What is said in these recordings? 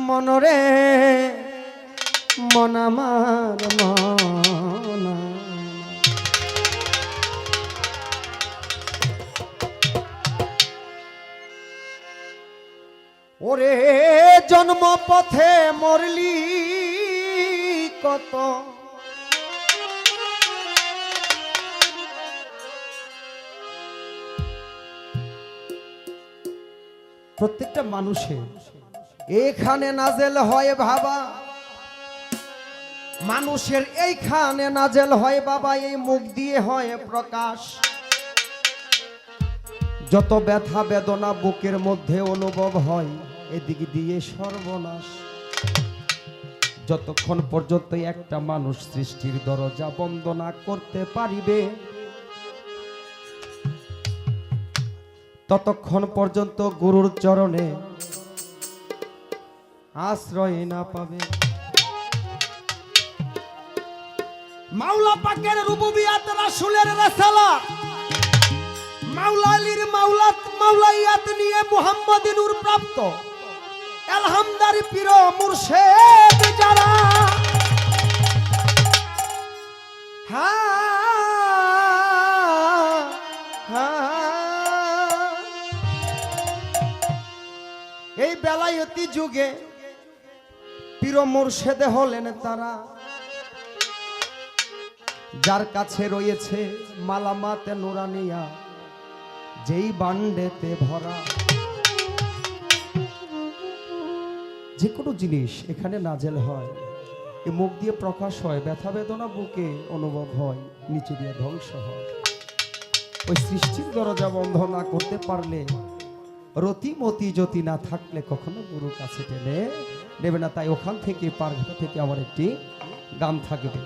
মনরে মন আমার মন ওরে জন্ম পথে মরলি কত প্রত্যেকটা মানুষের এখানে নাজেল হয় বাবা, মানুষের এইখানে নাজেল হয় বাবা, এই মুখ দিয়ে হয় প্রকাশ। যত ব্যথা বেদনা বুকের মধ্যে অনুভব হয় এদিক দিয়ে সর্বনাশ। যতক্ষণ পর্যন্ত একটা মানুষ সৃষ্টির দরজা বন্ধ না করতে পারিবে ততক্ষণ পর্যন্ত গুরুর চরণে আশ্রয় না পাবে। মাওলা পাকের রুবুবিয়াত রাসূলের রিসালাত মাওলা আলীর মাওলাইয়াত নিয়ে মুহাম্মদী নূর প্রাপ্ত আলহামদার পীর মুর্শিদ যারা এই বেলায়েতি যুগে পীর মুর্শিদ হলেন তারা যার কাছে রয়েছে মালামাতে নুরানিয়া যেই বান্ডেতে ভরা। যে কোনো জিনিস এখানে নাজেল হয়, এই মুখ দিয়ে প্রকাশ হয়, ব্যথা বেদনা বুকে অনুভব হয়, নিচে দিয়ে ধ্বংস হয়। ওই সৃষ্টির দরজা বন্ধ না করতে পারলে, রতিমতি জ্যোতি না থাকলে কখনো গুরু কাছে টেনে নেবে না। তাই ওখান থেকে পারঘাটা থেকে আমার একটি গান থাকবে।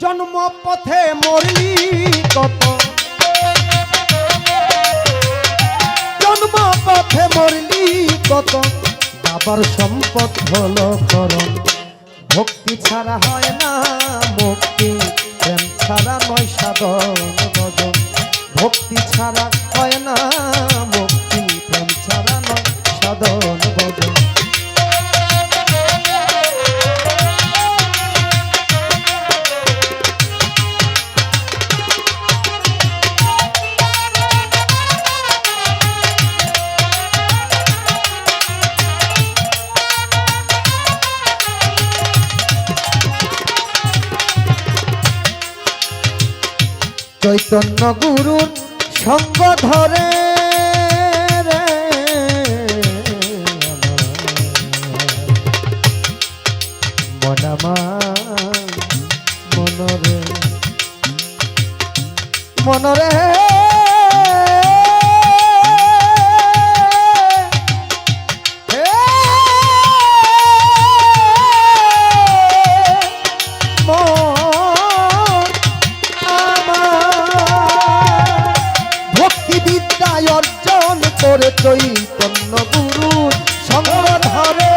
জন্ম পথে মরলি কত, জন্ম পথে মরলি কত, বাবার সম্পদ হলো করম। ভক্তি ছাড়া হয় না মুক্তি, প্রেম ছাড়া নয় সাধন ভজন। ভক্তি ছাড়া হয় না মুক্তি, প্রেম ছাড়া নয় সাধন ভজন। চৈতন্য গুরুর সঙ্গ ধরে রে মনামা মনরে মনরে চৈতন্য গুরু সঙ্গ ধরে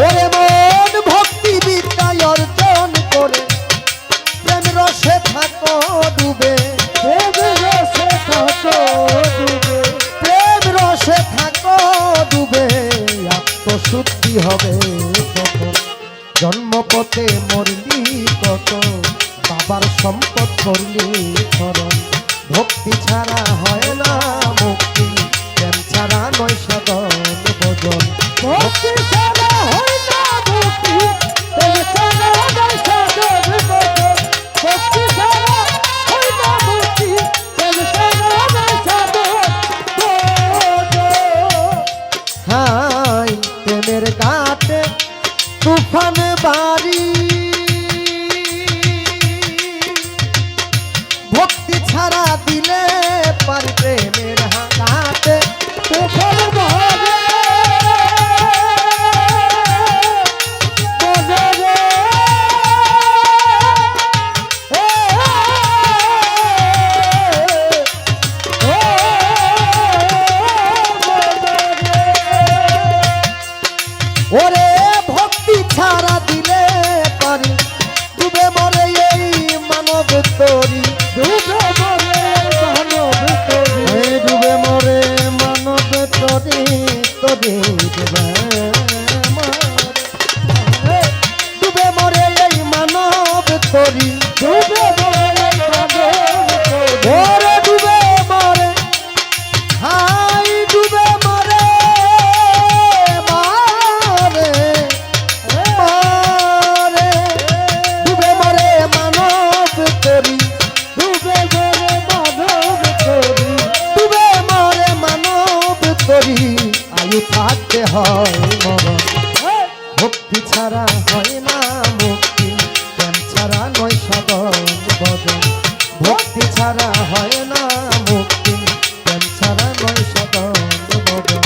ওরে মন ভক্তি বিদ্যায় অর্জন করে প্রেম রসে থাকো ডুবে, প্রেম রসে থাকো ডুবে, প্রেম রসে থাকো ডুবে, আত্মশুদ্ধি হবে তখন। জন্মপথে মরলি কত, বাবার সম্পদ করলি করম। ভক্তি ছাড়া হয় না মুক্তি, প্রেম ছাড়া নয় সাধন ভজন। ভক্তি ছাড়া হয় না মুক্তি, প্রেম ছাড়া নয় সাধন ভজন। ভক্তি ছাড়া হয় না মুক্তি, প্রেম ছাড়া নয় সাধন ভজন। হাই প্রেমের ঘাটে তুফান বাড়ি, ভক্তি ছাড়া দিলে পারবে ভক্তি আয়ু থাকতে হয় মরণ ভক্তি ছাড়া হয় না মুক্তি প্রেম ছাড়া নয় সাধন ভজন ভক্তি ছাড়া হয় না মুক্তি প্রেম ছাড়া নয় সাধন ভজন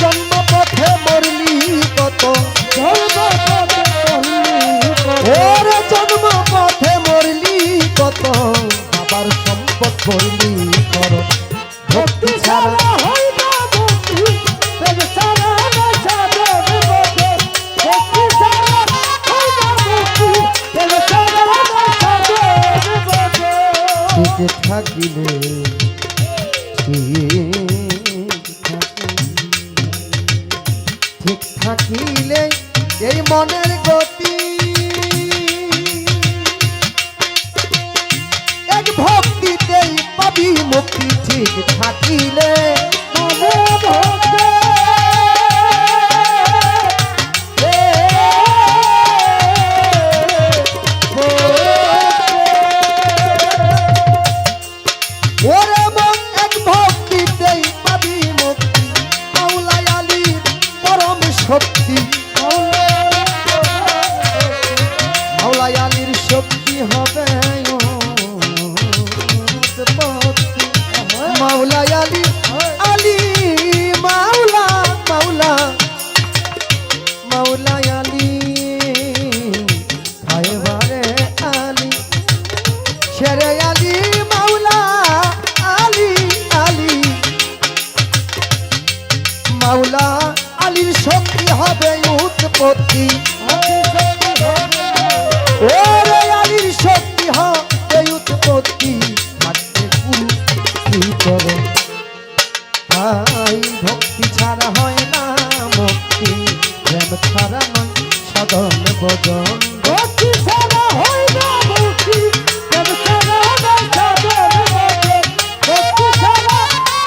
জন্ম পথে মরলি কত ওরে জন্ম পথে মরলি কত বাবার সম্পদ করলি কর ভক্তি ছাড়া হয় না মুক্তি প্রেম ছাড়া নয় সাধন ভজন ভক্তি ছাড়া হয় না মুক্তি প্রেম ছাড়া নয় সাধন ভজন ঠিক থাকিলে ঠিক থাকিলে এই মনের গতি এক ভক্তিতেই পাবি মুক্তি ঠিক থাকিলে মনে ভক্তি ওরে মন এক ভক্তিতেই পাবি মুক্তি মাওলাই আলীর পরম শক্তি মাওলাই আলীর শক্তি হবে মাওলাই আলী আলী মাওলা মাওলা মাওলাই আলী খায়বারে আলী শেরে আলী মাওলা আলী আলী মাওলা আলীর শক্তি হবে উৎপত্তি ওরে আলীর শক্তি হবে উৎপত্তি থাকতে গুরু কি করে ভক্তি ছাড়া হয় না মুক্তি প্রেম ছাড়া নয় সাধন ভজন ভক্তি ছাড়া হয় না মুক্তি প্রেম ছাড়া নয় সাধন ভজন ভক্তি ছাড়া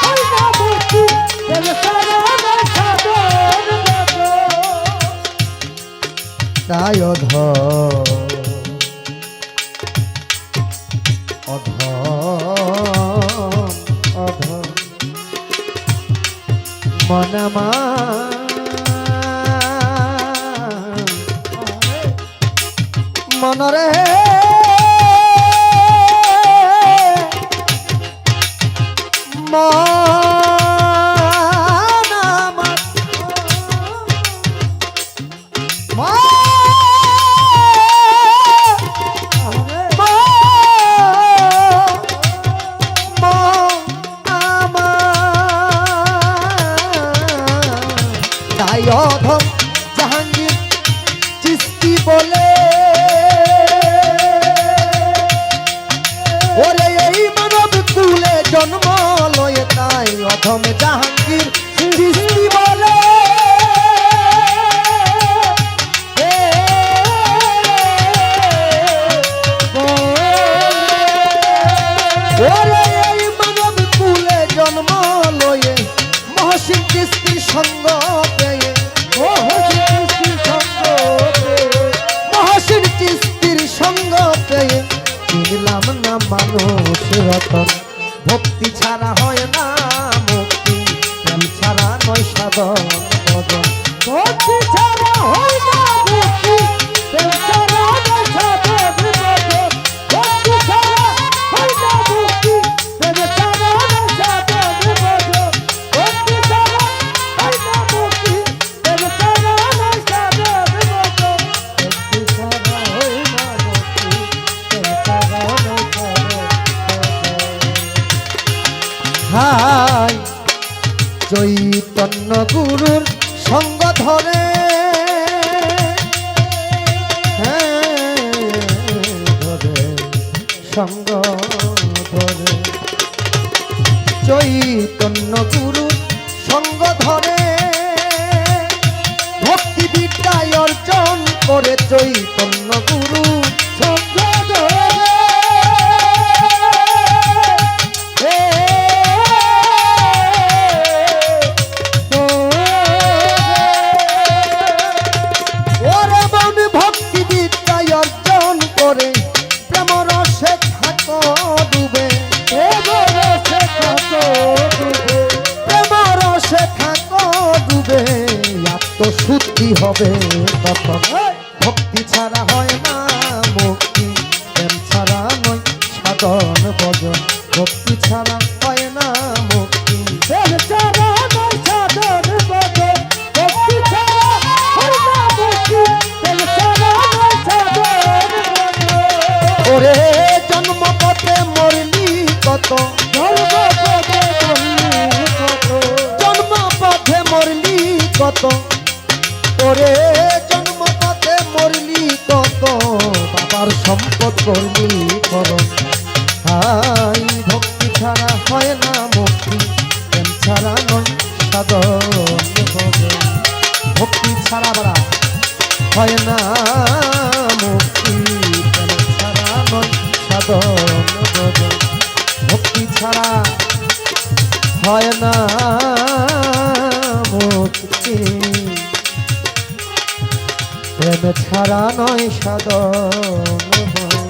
হয় না মুক্তি প্রেম ছাড়া নয় সাধন ভজন তাই অধম মनमा মনরে অধম জাহাঙ্গীর চিস্তি বলে ওরে এই মানব কুলে জন্ম লয়ে তাই অধম জাহাঙ্গীর চিস্তি বলে ওরে এই মানব কুলে জন্ম লয়ে মহসিন চিস্তির সঙ্গ পেয়ে মহসিন চিস্তির সঙ্গ পেয়ে চিনলাম না মানুষ রতন ভক্তি ছাড়া হয় না মুক্তি প্রেম ছাড়া নয় সাধন ভজন ভক্তি ছাড়া হয় না মুক্তি প্রেম ছাড়া নয় সাধন ভজন ভক্তি ছাড়া হয় না মুক্তি প্রেম ছাড়া নয় সাধন ভজন ভক্তি ছাড়া হয় না মুক্তি প্রেম ছাড়া নয় সাধন ভজন ভক্তি ছাড়া হয় না মুক্তি প্রেম ছাড়া নয় সাধন হাই চৈতন্য গুরুর সঙ্গ ধরে সঙ্গ ধরে চৈতন্য গুরুর সঙ্গ ধরে ভক্তি বিদ্যায় অর্জন করে চৈতন্য গুরু সঙ্গ ধরে প্রেম রসে থাকো শুদ্ধি হবে তখন। ভক্তি ছাড়া হয় না মুক্তি, প্রেম ছাড়া নয় সাধন ভজন। ভক্তি ছাড়া হয় না মুক্তি, প্রেম ছাড়া নয় সাধন ভজন। ভক্তি ছাড়া হয় না মুক্তি, প্রেম ছাড়া নয় সাধন ভজন। ওরে জন্ম পথে মরলি কত, ধর্মপদে মরলি কত, জন্ম পথে মরলি কত, ওরে জন্ম পথে মরলি কত, বাবার সম্পদ করলি করণ। হাই ভক্তি ছাড়া হয় না মুক্তি, প্রেম ছাড়া নয় সাধন ভজন। ভক্তি ছাড়া বাড়া হয় না মুক্তি, প্রেম ছাড়া নয় সাধন ভজন। ভক্তি ছাড়া হয় না মুক্তি, প্রেম ছাড়া নয় সাধন ভজন।